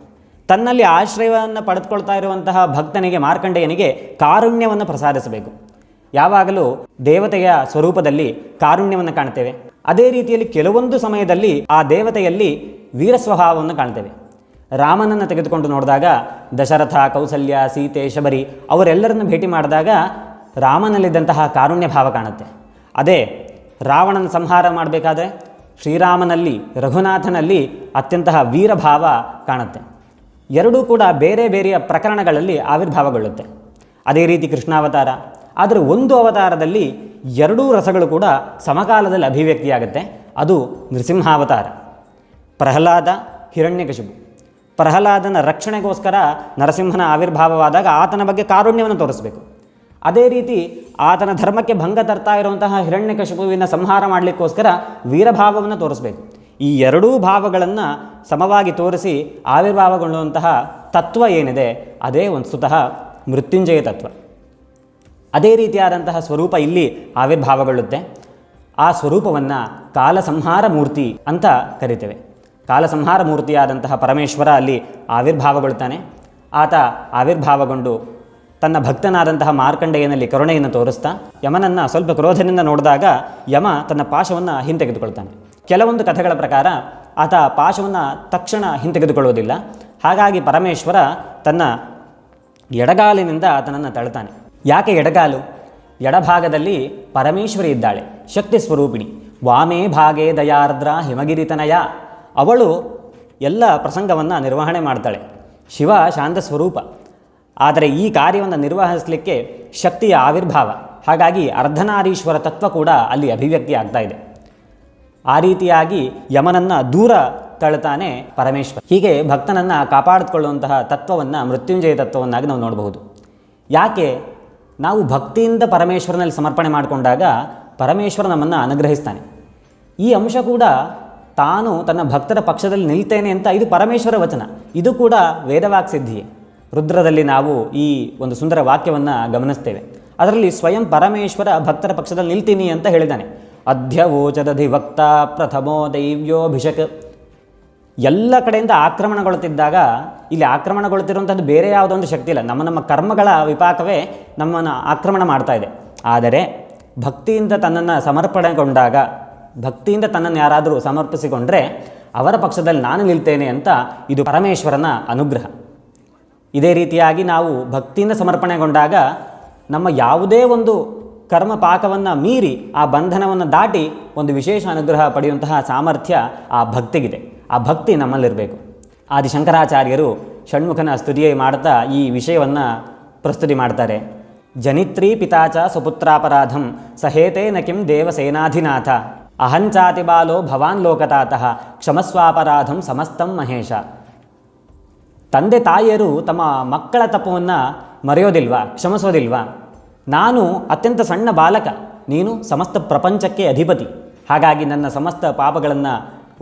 ತನ್ನಲ್ಲಿ ಆಶ್ರಯವನ್ನು ಪಡೆದುಕೊಳ್ತಾ ಇರುವಂತಹ ಭಕ್ತನಿಗೆ, ಮಾರ್ಕಂಡೇಯನಿಗೆ ಕಾರುಣ್ಯವನ್ನು ಪ್ರಸಾದಿಸಬೇಕು. ಯಾವಾಗಲೂ ದೇವತೆಯ ಸ್ವರೂಪದಲ್ಲಿ ಕಾರುಣ್ಯವನ್ನು ಕಾಣ್ತೇವೆ. ಅದೇ ರೀತಿಯಲ್ಲಿ ಕೆಲವೊಂದು ಸಮಯದಲ್ಲಿ ಆ ದೇವತೆಯಲ್ಲಿ ವೀರ ಸ್ವಭಾವವನ್ನು ಕಾಣ್ತೇವೆ. ರಾಮನನ್ನು ತೆಗೆದುಕೊಂಡು ನೋಡಿದಾಗ ದಶರಥ, ಕೌಸಲ್ಯ, ಸೀತೆ, ಶಬರಿ ಅವರೆಲ್ಲರನ್ನು ಭೇಟಿ ಮಾಡಿದಾಗ ರಾಮನಲ್ಲಿದ್ದಂತಹ ಕಾರುಣ್ಯ ಭಾವ ಕಾಣುತ್ತೆ. ಅದೇ ರಾವಣನ ಸಂಹಾರ ಮಾಡಬೇಕಾದ್ರೆ ಶ್ರೀರಾಮನಲ್ಲಿ, ರಘುನಾಥನಲ್ಲಿ ಅತ್ಯಂತಹ ವೀರಭಾವ ಕಾಣುತ್ತೆ. ಎರಡೂ ಕೂಡ ಬೇರೆ ಬೇರೆಯ ಪ್ರಕರಣಗಳಲ್ಲಿ ಆವಿರ್ಭಾವಗೊಳ್ಳುತ್ತೆ. ಅದೇ ರೀತಿ ಕೃಷ್ಣಾವತಾರ. ಆದರೆ ಒಂದು ಅವತಾರದಲ್ಲಿ ಎರಡೂ ರಸಗಳು ಕೂಡ ಸಮಕಾಲದಲ್ಲಿ ಅಭಿವ್ಯಕ್ತಿಯಾಗುತ್ತೆ. ಅದು ನೃಸಿಂಹಾವತಾರ. ಪ್ರಹ್ಲಾದ, ಹಿರಣ್ಯಕಶಿಪು. ಪ್ರಹ್ಲಾದನ ರಕ್ಷಣೆಗೋಸ್ಕರ ನರಸಿಂಹನ ಆವಿರ್ಭಾವವಾದಾಗ ಆತನ ಬಗ್ಗೆ ಕಾರುಣ್ಯವನ್ನು ತೋರಿಸಬೇಕು. ಅದೇ ರೀತಿ ಆತನ ಧರ್ಮಕ್ಕೆ ಭಂಗ ತರ್ತಾ ಇರುವಂತಹ ಹಿರಣ್ಯಕಶಿಪುವಿನ ಸಂಹಾರ ಮಾಡಲಿಕ್ಕೋಸ್ಕರ ವೀರಭಾವವನ್ನು ತೋರಿಸಬೇಕು. ಈ ಎರಡೂ ಭಾವಗಳನ್ನು ಸಮವಾಗಿ ತೋರಿಸಿ ಆವಿರ್ಭಾವಗೊಳ್ಳುವಂತಹ ತತ್ವ ಏನಿದೆ ಅದೇ ಒಂದು ಸ್ವತಃ ಮೃತ್ಯುಂಜಯ ತತ್ವ. ಅದೇ ರೀತಿಯಾದಂತಹ ಸ್ವರೂಪ ಇಲ್ಲಿ ಆವಿರ್ಭಾವಗೊಳ್ಳುತ್ತೆ. ಆ ಸ್ವರೂಪವನ್ನು ಕಾಲಸಂಹಾರ ಮೂರ್ತಿ ಅಂತ ಕರಿತೇವೆ. ಕಾಲಸಂಹಾರ ಮೂರ್ತಿಯಾದಂತಹ ಪರಮೇಶ್ವರ ಅಲ್ಲಿ ಆವಿರ್ಭಾವಗೊಳ್ತಾನೆ. ಆತ ಆವಿರ್ಭಾವಗೊಂಡು ತನ್ನ ಭಕ್ತನಾದಂತಹ ಮಾರ್ಕಂಡೇಯನಲ್ಲಿ ಕರುಣೆಯನ್ನು ತೋರಿಸ್ತಾ ಯಮನನ್ನು ಸ್ವಲ್ಪ ಕ್ರೋಧದಿಂದ ನೋಡಿದಾಗ ಯಮ ತನ್ನ ಪಾಶವನ್ನು ಹಿಂತೆಗೆದುಕೊಳ್ತಾನೆ. ಕೆಲವೊಂದು ಕಥೆಗಳ ಪ್ರಕಾರ ಆತ ಪಾಶವನ್ನು ತಕ್ಷಣ ಹಿಂತೆಗೆದುಕೊಳ್ಳುವುದಿಲ್ಲ. ಹಾಗಾಗಿ ಪರಮೇಶ್ವರ ತನ್ನ ಎಡಗಾಲಿನಿಂದ ಆತನನ್ನು ತಳ್ತಾನೆ. ಯಾಕೆ ಎಡಗಾಲು? ಎಡಭಾಗದಲ್ಲಿ ಪರಮೇಶ್ವರಿ ಇದ್ದಾಳೆ, ಶಕ್ತಿ ಸ್ವರೂಪಿಣಿ. ವಾಮೇ ಭಾಗೇ ದಯಾರ್ದ್ರ ಹಿಮಗಿರಿತನಯ. ಅವಳು ಎಲ್ಲ ಪ್ರಸಂಗವನ್ನು ನಿರ್ವಹಣೆ ಮಾಡ್ತಾಳೆ. ಶಿವ ಶಾಂತ ಸ್ವರೂಪ. ಆದರೆ ಈ ಕಾರ್ಯವನ್ನು ನಿರ್ವಹಿಸಲಿಕ್ಕೆ ಶಕ್ತಿಯ ಆವಿರ್ಭಾವ. ಹಾಗಾಗಿ ಅರ್ಧನಾರೀಶ್ವರ ತತ್ವ ಕೂಡ ಅಲ್ಲಿ ಅಭಿವ್ಯಕ್ತಿ ಆಗ್ತಾ ಇದೆ. ಆ ರೀತಿಯಾಗಿ ಯಮನನ್ನು ದೂರ ತಳ್ತಾನೆ ಪರಮೇಶ್ವರ. ಹೀಗೆ ಭಕ್ತನನ್ನು ಕಾಪಾಡಿಕೊಳ್ಳುವಂತಹ ತತ್ವವನ್ನು ಮೃತ್ಯುಂಜಯ ತತ್ವವನ್ನಾಗಿ ನಾವು ನೋಡಬಹುದು. ಯಾಕೆ? ನಾವು ಭಕ್ತಿಯಿಂದ ಪರಮೇಶ್ವರನಲ್ಲಿ ಸಮರ್ಪಣೆ ಮಾಡಿಕೊಂಡಾಗ ಪರಮೇಶ್ವರ ನಮ್ಮನ್ನು ಅನುಗ್ರಹಿಸ್ತಾನೆ. ಈ ಅಂಶ ಕೂಡ ತಾನು ತನ್ನ ಭಕ್ತರ ಪಕ್ಷದಲ್ಲಿ ನಿಲ್ತೇನೆ ಅಂತ ಇದು ಪರಮೇಶ್ವರ ವಚನ. ಇದು ಕೂಡ ವೇದವಾಕ್ ಸಿದ್ಧಿಯೇ. ರುದ್ರದಲ್ಲಿ ನಾವು ಈ ಒಂದು ಸುಂದರ ವಾಕ್ಯವನ್ನು ಗಮನಿಸ್ತೇವೆ. ಅದರಲ್ಲಿ ಸ್ವಯಂ ಪರಮೇಶ್ವರ ಭಕ್ತರ ಪಕ್ಷದಲ್ಲಿ ನಿಲ್ತೀನಿ ಅಂತ ಹೇಳಿದ್ದಾನೆ. ಅಧ್ಯವೋಚದಧಿವಕ್ತ ಪ್ರಥಮೋ ದೈವ್ಯೋಭಿಷಕ್. ಎಲ್ಲ ಕಡೆಯಿಂದ ಆಕ್ರಮಣಗೊಳ್ಳುತ್ತಿದ್ದಾಗ ಇಲ್ಲಿ ಆಕ್ರಮಣಗೊಳ್ಳುತ್ತಿರುವಂಥದ್ದು ಬೇರೆ ಯಾವುದೊಂದು ಶಕ್ತಿ ಇಲ್ಲ, ನಮ್ಮ ಕರ್ಮಗಳ ವಿಪಾಕವೇ ನಮ್ಮನ್ನು ಆಕ್ರಮಣ ಮಾಡ್ತಾ ಇದೆ. ಆದರೆ ಭಕ್ತಿಯಿಂದ ತನ್ನನ್ನು ಸಮರ್ಪಣೆಗೊಂಡಾಗ, ಭಕ್ತಿಯಿಂದ ತನ್ನನ್ನು ಯಾರಾದರೂ ಸಮರ್ಪಿಸಿಕೊಂಡ್ರೆ ಅವರ ಪಕ್ಷದಲ್ಲಿ ನಾನು ನಿಲ್ತೇನೆ ಅಂತ ಇದು ಪರಮೇಶ್ವರನ ಅನುಗ್ರಹ. ಇದೇ ರೀತಿಯಾಗಿ ನಾವು ಭಕ್ತಿಯಿಂದ ಸಮರ್ಪಣೆಗೊಂಡಾಗ ನಮ್ಮ ಯಾವುದೇ ಒಂದು ಕರ್ಮ ಪಾಕವನ್ನು ಮೀರಿ ಆ ಬಂಧನವನ್ನು ದಾಟಿ ಒಂದು ವಿಶೇಷ ಅನುಗ್ರಹ ಪಡೆಯುವಂತಹ ಸಾಮರ್ಥ್ಯ ಆ ಭಕ್ತಿಗಿದೆ. ಆ ಭಕ್ತಿ ನಮ್ಮಲ್ಲಿರಬೇಕು. ಆದಿಶಂಕರಾಚಾರ್ಯರು ಷಣ್ಮುಖನ ಸ್ತುತಿಯೇ ಮಾಡ್ತಾ ಈ ವಿಷಯವನ್ನು ಪ್ರಸ್ತುತಿ ಮಾಡ್ತಾರೆ. ಜನಿತ್ರೀ ಪಿತಾ ಚ ಸ್ವಪುತ್ರಾಪರಾಧಂ ಸಹೇತೆ ನ ಕಿಂ ದೇವಸೇನಾಧಿನಾಥ ಅಹಂಚಾತಿ ಬಾಲೋ ಭವಾನ್ ಲೋಕತಾತಃ ಕ್ಷಮಸ್ವಾಪರಾಧಂ ಸಮಸ್ತಂ ಮಹೇಶ. ತಂದೆ ತಾಯಿಯರು ತಮ್ಮ ಮಕ್ಕಳ ತಪ್ಪವನ್ನು ಮರೆಯೋದಿಲ್ವಾ, ಕ್ಷಮಿಸೋದಿಲ್ವಾ? ನಾನು ಅತ್ಯಂತ ಸಣ್ಣ ಬಾಲಕ, ನೀನು ಸಮಸ್ತ ಪ್ರಪಂಚಕ್ಕೆ ಅಧಿಪತಿ. ಹಾಗಾಗಿ ನನ್ನ ಸಮಸ್ತ ಪಾಪಗಳನ್ನು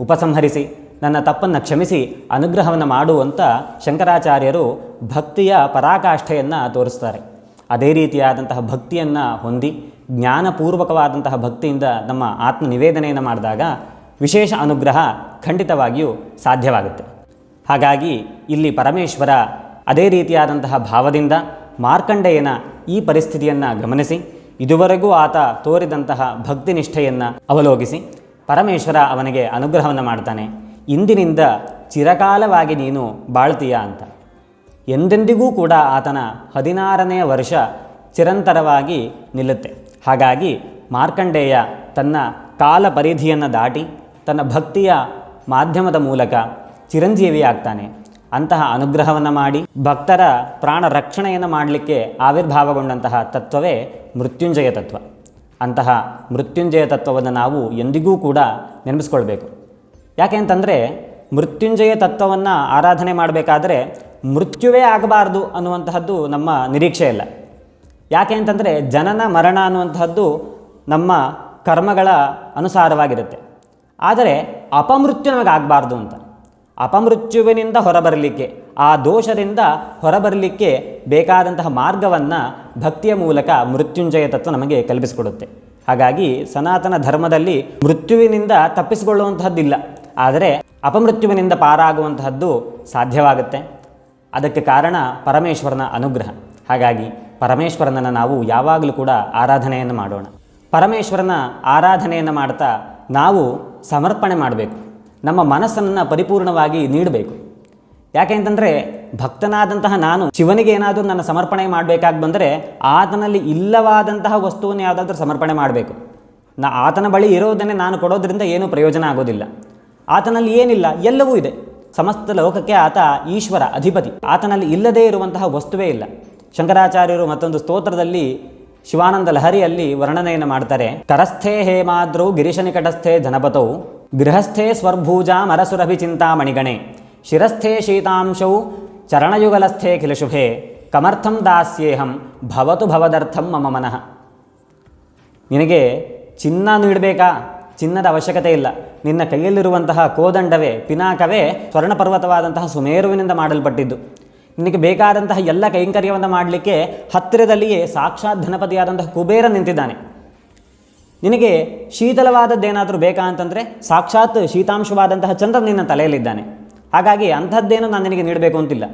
ಉಪಸಂಹರಿಸಿ ನನ್ನ ತಪ್ಪನ್ನು ಕ್ಷಮಿಸಿ ಅನುಗ್ರಹವನ್ನು ಮಾಡುವಂಥ ಶಂಕರಾಚಾರ್ಯರು ಭಕ್ತಿಯ ಪರಾಕಾಷ್ಠೆಯನ್ನು ತೋರಿಸ್ತಾರೆ. ಅದೇ ರೀತಿಯಾದಂತಹ ಭಕ್ತಿಯನ್ನು ಹೊಂದಿ ಜ್ಞಾನಪೂರ್ವಕವಾದಂತಹ ಭಕ್ತಿಯಿಂದ ನಮ್ಮ ಆತ್ಮ ನಿವೇದನೆಯನ್ನು ಮಾಡಿದಾಗ ವಿಶೇಷ ಅನುಗ್ರಹ ಖಂಡಿತವಾಗಿಯೂ ಸಾಧ್ಯವಾಗುತ್ತೆ. ಹಾಗಾಗಿ ಇಲ್ಲಿ ಪರಮೇಶ್ವರ ಅದೇ ರೀತಿಯಾದಂತಹ ಭಾವದಿಂದ ಮಾರ್ಕಂಡೇಯನ ಈ ಪರಿಸ್ಥಿತಿಯನ್ನು ಗಮನಿಸಿ ಇದುವರೆಗೂ ಆತ ತೋರಿದಂತಹ ಭಕ್ತಿ ನಿಷ್ಠೆಯನ್ನು ಅವಲೋಕಿಸಿ ಪರಮೇಶ್ವರ ಅವನಿಗೆ ಅನುಗ್ರಹವನ್ನು ಮಾಡ್ತಾನೆ. ಇಂದಿನಿಂದ ಚಿರಕಾಲವಾಗಿ ನೀನು ಬಾಳ್ತೀಯ ಅಂತ. ಎಂದೆಂದಿಗೂ ಕೂಡ ಆತನ 16ನೇ ವರ್ಷ ಚಿರಂತರವಾಗಿ ನಿಲ್ಲುತ್ತೆ. ಹಾಗಾಗಿ ಮಾರ್ಕಂಡೇಯ ತನ್ನ ಕಾಲ ಪರಿಧಿಯನ್ನು ದಾಟಿ ತನ್ನ ಭಕ್ತಿಯ ಮಾಧ್ಯಮದ ಮೂಲಕ ಚಿರಂಜೀವಿಯಾಗ್ತಾನೆ. ಅಂತಹ ಅನುಗ್ರಹವನ್ನು ಮಾಡಿ ಭಕ್ತರ ಪ್ರಾಣ ರಕ್ಷಣೆಯನ್ನು ಮಾಡಲಿಕ್ಕೆ ಆವಿರ್ಭಾವಗೊಂಡಂತಹ ತತ್ವವೇ ಮೃತ್ಯುಂಜಯ ತತ್ವ. ಅಂತಹ ಮೃತ್ಯುಂಜಯ ತತ್ವವನ್ನು ನಾವು ಎಂದಿಗೂ ಕೂಡ ನೆನಪಿಸ್ಕೊಳ್ಬೇಕು. ಯಾಕೆ ಅಂತಂದರೆ ಮೃತ್ಯುಂಜಯ ತತ್ವವನ್ನು ಆರಾಧನೆ ಮಾಡಬೇಕಾದ್ರೆ ಮೃತ್ಯುವೇ ಆಗಬಾರ್ದು ಅನ್ನುವಂತಹದ್ದು ನಮ್ಮ ನಿರೀಕ್ಷೆ ಇಲ್ಲ. ಯಾಕೆ ಅಂತಂದರೆ ಜನನ ಮರಣ ಅನ್ನುವಂತಹದ್ದು ನಮ್ಮ ಕರ್ಮಗಳ ಅನುಸಾರವಾಗಿರುತ್ತೆ. ಆದರೆ ಅಪಮೃತ್ಯು ನಮಗಾಗಬಾರ್ದು ಅಂತ. ಅಪಮೃತ್ಯುವಿನಿಂದ ಹೊರಬರಲಿಕ್ಕೆ, ಆ ದೋಷದಿಂದ ಹೊರಬರಲಿಕ್ಕೆ ಬೇಕಾದಂತಹ ಮಾರ್ಗವನ್ನು ಭಕ್ತಿಯ ಮೂಲಕ ಮೃತ್ಯುಂಜಯ ತತ್ವ ನಮಗೆ ಕಲ್ಪಿಸಿಕೊಡುತ್ತೆ. ಹಾಗಾಗಿ ಸನಾತನ ಧರ್ಮದಲ್ಲಿ ಮೃತ್ಯುವಿನಿಂದ ತಪ್ಪಿಸಿಕೊಳ್ಳುವಂತಹದ್ದಿಲ್ಲ, ಆದರೆ ಅಪಮೃತ್ಯುವಿನಿಂದ ಪಾರಾಗುವಂತಹದ್ದು ಸಾಧ್ಯವಾಗುತ್ತೆ. ಅದಕ್ಕೆ ಕಾರಣ ಪರಮೇಶ್ವರನ ಅನುಗ್ರಹ. ಹಾಗಾಗಿ ಪರಮೇಶ್ವರನನ್ನು ನಾವು ಯಾವಾಗಲೂ ಕೂಡ ಆರಾಧನೆಯನ್ನು ಮಾಡೋಣ. ಪರಮೇಶ್ವರನ ಆರಾಧನೆಯನ್ನು ಮಾಡ್ತಾ ನಾವು ಸಮರ್ಪಣೆ ಮಾಡಬೇಕು. ನಮ್ಮ ಮನಸ್ಸನ್ನು ಪರಿಪೂರ್ಣವಾಗಿ ನೀಡಬೇಕು. ಯಾಕೆ ಅಂತಂದರೆ ಭಕ್ತನಾದಂತಹ ನಾನು ಶಿವನಿಗೆ ಏನಾದರೂ ನನ್ನ ಸಮರ್ಪಣೆ ಮಾಡಬೇಕಾಗಿ ಬಂದರೆ ಆತನಲ್ಲಿ ಇಲ್ಲವಾದಂತಹ ವಸ್ತುವನ್ನು ಯಾವುದಾದ್ರೂ ಸಮರ್ಪಣೆ ಮಾಡಬೇಕು. ಆತನ ಬಳಿ ಇರೋದನ್ನೇ ನಾನು ಕೊಡೋದ್ರಿಂದ ಏನೂ ಪ್ರಯೋಜನ ಆಗೋದಿಲ್ಲ. ಆತನಲ್ಲಿ ಏನಿಲ್ಲ, ಎಲ್ಲವೂ ಇದೆ. ಸಮಸ್ತ ಲೋಕಕ್ಕೆ ಆತ ಈಶ್ವರ, ಅಧಿಪತಿ. ಆತನಲ್ಲಿ ಇಲ್ಲದೇ ಇರುವಂತಹ ವಸ್ತುವೇ ಇಲ್ಲ. ಶಂಕರಾಚಾರ್ಯರು ಮತ್ತೊಂದು ಸ್ತೋತ್ರದಲ್ಲಿ ಶಿವಾನಂದ ಲಹರಿಯಲ್ಲಿ ವರ್ಣನೆಯನ್ನು ಮಾಡ್ತಾರೆ. ಕರಸ್ಥೆ ಹೇಮಾದ್ರೌ ಗಿರೀಶ ನಿಕಟಸ್ಥೆ ಧನಪತೌ ಗೃಹಸ್ಥೆ ಸ್ವರ್ಭೂಜಾ ಮರಸುರಭಿ ಚಿಂತಾಮಣಿಗಣೆ ಶಿರಸ್ಥೆ ಶೀತಾಂಶೌ ಚರಣಯುಗಲಸ್ಥೆ ಖಿಲಶುಭೆ ಕಮರ್ಥಂ ದಾಸ್ಯೇಹಂ ಭವತು ಭವದರ್ಥಂ ಮಮ ಮನಃ. ನಿನಗೆ ಚಿನ್ನ ನೀಡಬೇಕಾ? ಚಿನ್ನದ ಅವಶ್ಯಕತೆ ಇಲ್ಲ. ನಿನ್ನ ಕೈಯಲ್ಲಿರುವಂತಹ ಕೋದಂಡವೇ, ಪಿನಾಕವೇ ಸ್ವರ್ಣಪರ್ವತವಾದಂತಹ ಸುಮೇರುವಿನಿಂದ ಮಾಡಲ್ಪಟ್ಟಿದ್ದು. ನಿನಗೆ ಬೇಕಾದಂತಹ ಎಲ್ಲ ಕೈಂಕರ್ಯವನ್ನು ಮಾಡಲಿಕ್ಕೆ ಹತ್ತಿರದಲ್ಲಿಯೇ ಸಾಕ್ಷಾತ್ ಧನಪತಿಯಾದಂತಹ ಕುಬೇರ ನಿಂತಿದ್ದಾನೆ. ನಿನಗೆ ಶೀತಲವಾದದ್ದೇನಾದರೂ ಬೇಕಾ ಅಂತಂದರೆ ಸಾಕ್ಷಾತ್ ಶೀತಾಂಶವಾದಂತಹ ಚಂದ್ರ ನಿನ್ನ ತಲೆಯಲ್ಲಿದ್ದಾನೆ. ಹಾಗಾಗಿ ಅಂಥದ್ದೇನು ನಾನು ನಿನಗೆ ನೀಡಬೇಕು ಅಂತಿಲ್ಲ.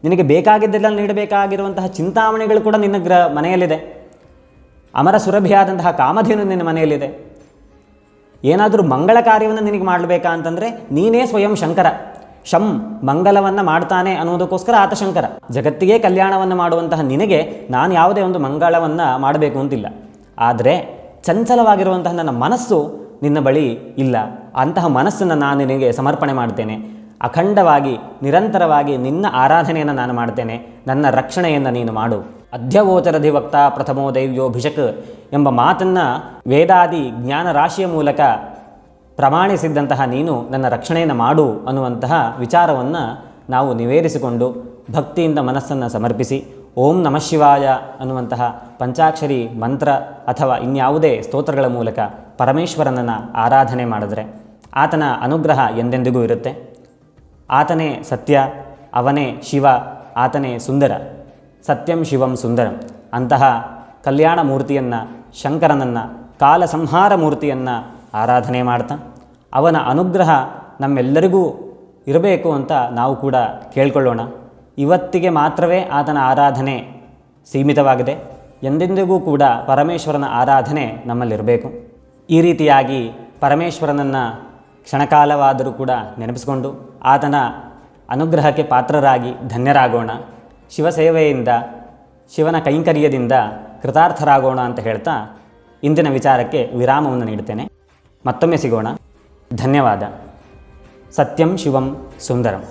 ನಿನಗೆ ಬೇಕಾಗಿದ್ದೆಲ್ಲ ನೀಡಬೇಕಾಗಿರುವಂತಹ ಚಿಂತಾಮಣಿಗಳು ಕೂಡ ನಿನ್ನ ಮನೆಯಲ್ಲಿದೆ. ಅಮರ ಸುರಭಿಯಾದಂತಹ ಕಾಮಧೇನು ನಿನ್ನ ಮನೆಯಲ್ಲಿದೆ. ಏನಾದರೂ ಮಂಗಳ ಕಾರ್ಯವನ್ನು ನಿನಗೆ ಮಾಡಬೇಕಾ ಅಂತಂದರೆ ನೀನೇ ಸ್ವಯಂ ಶಂಕರ. ಶಂ ಮಂಗಲವನ್ನು ಮಾಡ್ತಾನೆ ಅನ್ನೋದಕ್ಕೋಸ್ಕರ ಆತ ಶಂಕರ. ಜಗತ್ತಿಗೆ ಕಲ್ಯಾಣವನ್ನು ಮಾಡುವಂತಹ ನಿನಗೆ ನಾನು ಯಾವುದೇ ಒಂದು ಮಂಗಳವನ್ನು ಮಾಡಬೇಕು ಅಂತಿಲ್ಲ. ಆದರೆ ಚಂಚಲವಾಗಿರುವಂತಹ ನನ್ನ ಮನಸ್ಸು ನಿನ್ನ ಬಳಿ ಇಲ್ಲ. ಅಂತಹ ಮನಸ್ಸನ್ನು ನಾನು ನಿನಗೆ ಸಮರ್ಪಣೆ ಮಾಡ್ತೇನೆ. ಅಖಂಡವಾಗಿ ನಿರಂತರವಾಗಿ ನಿನ್ನ ಆರಾಧನೆಯನ್ನು ನಾನು ಮಾಡ್ತೇನೆ. ನನ್ನ ರಕ್ಷಣೆಯನ್ನು ನೀನು ಮಾಡು. ಅಧ್ಯವೋಚರಧಿವಕ್ತ ಪ್ರಥಮೋ ದೈವ್ಯೋಭಿಷಕ್ ಎಂಬ ಮಾತನ್ನು ವೇದಾದಿ ಜ್ಞಾನ ರಾಶಿಯ ಮೂಲಕ ಪ್ರಮಾಣಿಸಿದ್ದಂತಹ ನೀನು ನನ್ನ ರಕ್ಷಣೆಯನ್ನು ಮಾಡು ಅನ್ನುವಂತಹ ವಿಚಾರವನ್ನು ನಾವು ನಿವೇದಿಸಿಕೊಂಡು ಭಕ್ತಿಯಿಂದ ಮನಸ್ಸನ್ನು ಸಮರ್ಪಿಸಿ ಓಂ ನಮಃ ಶಿವಾಯ ಅನ್ನುವಂತಹ ಪಂಚಾಕ್ಷರಿ ಮಂತ್ರ ಅಥವಾ ಇನ್ಯಾವುದೇ ಸ್ತೋತ್ರಗಳ ಮೂಲಕ ಪರಮೇಶ್ವರನನ್ನು ಆರಾಧನೆ ಮಾಡಿದ್ರೆ ಆತನ ಅನುಗ್ರಹ ಎಂದೆಂದಿಗೂ ಇರುತ್ತೆ. ಆತನೇ ಸತ್ಯ, ಅವನೇ ಶಿವ, ಆತನೇ ಸುಂದರ. ಸತ್ಯಂ ಶಿವಂ ಸುಂದರಂ. ಅಂತಹ ಕಲ್ಯಾಣ ಮೂರ್ತಿಯನ್ನು, ಶಂಕರನನ್ನು, ಕಾಲ ಸಂಹಾರ ಮೂರ್ತಿಯನ್ನು ಆರಾಧನೆ ಮಾಡ್ತಾ ಅವನ ಅನುಗ್ರಹ ನಮ್ಮೆಲ್ಲರಿಗೂ ಇರಬೇಕು ಅಂತ ನಾವು ಕೂಡ ಕೇಳ್ಕೊಳ್ಳೋಣ. ಇವತ್ತಿಗೆ ಮಾತ್ರವೇ ಆತನ ಆರಾಧನೆ ಸೀಮಿತವಾಗಿದೆ. ಎಂದೆಂದಿಗೂ ಕೂಡ ಪರಮೇಶ್ವರನ ಆರಾಧನೆ ನಮ್ಮಲ್ಲಿರಬೇಕು. ಈ ರೀತಿಯಾಗಿ ಪರಮೇಶ್ವರನನ್ನು ಕ್ಷಣಕಾಲವಾದರೂ ಕೂಡ ನೆನಪಿಸಿಕೊಂಡು ಆತನ ಅನುಗ್ರಹಕ್ಕೆ ಪಾತ್ರರಾಗಿ ಧನ್ಯರಾಗೋಣ. ಶಿವಸೇವೆಯಿಂದ, ಶಿವನ ಕೈಂಕರ್ಯದಿಂದ ಕೃತಾರ್ಥರಾಗೋಣ ಅಂತ ಹೇಳ್ತಾ ಇಂದಿನ ವಿಚಾರಕ್ಕೆ ವಿರಾಮವನ್ನು ನೀಡುತ್ತೇನೆ. ಮತ್ತೊಮ್ಮೆ ಸಿಗೋಣ. ಧನ್ಯವಾದ. ಸತ್ಯಂ ಶಿವಂ ಸುಂದರಂ.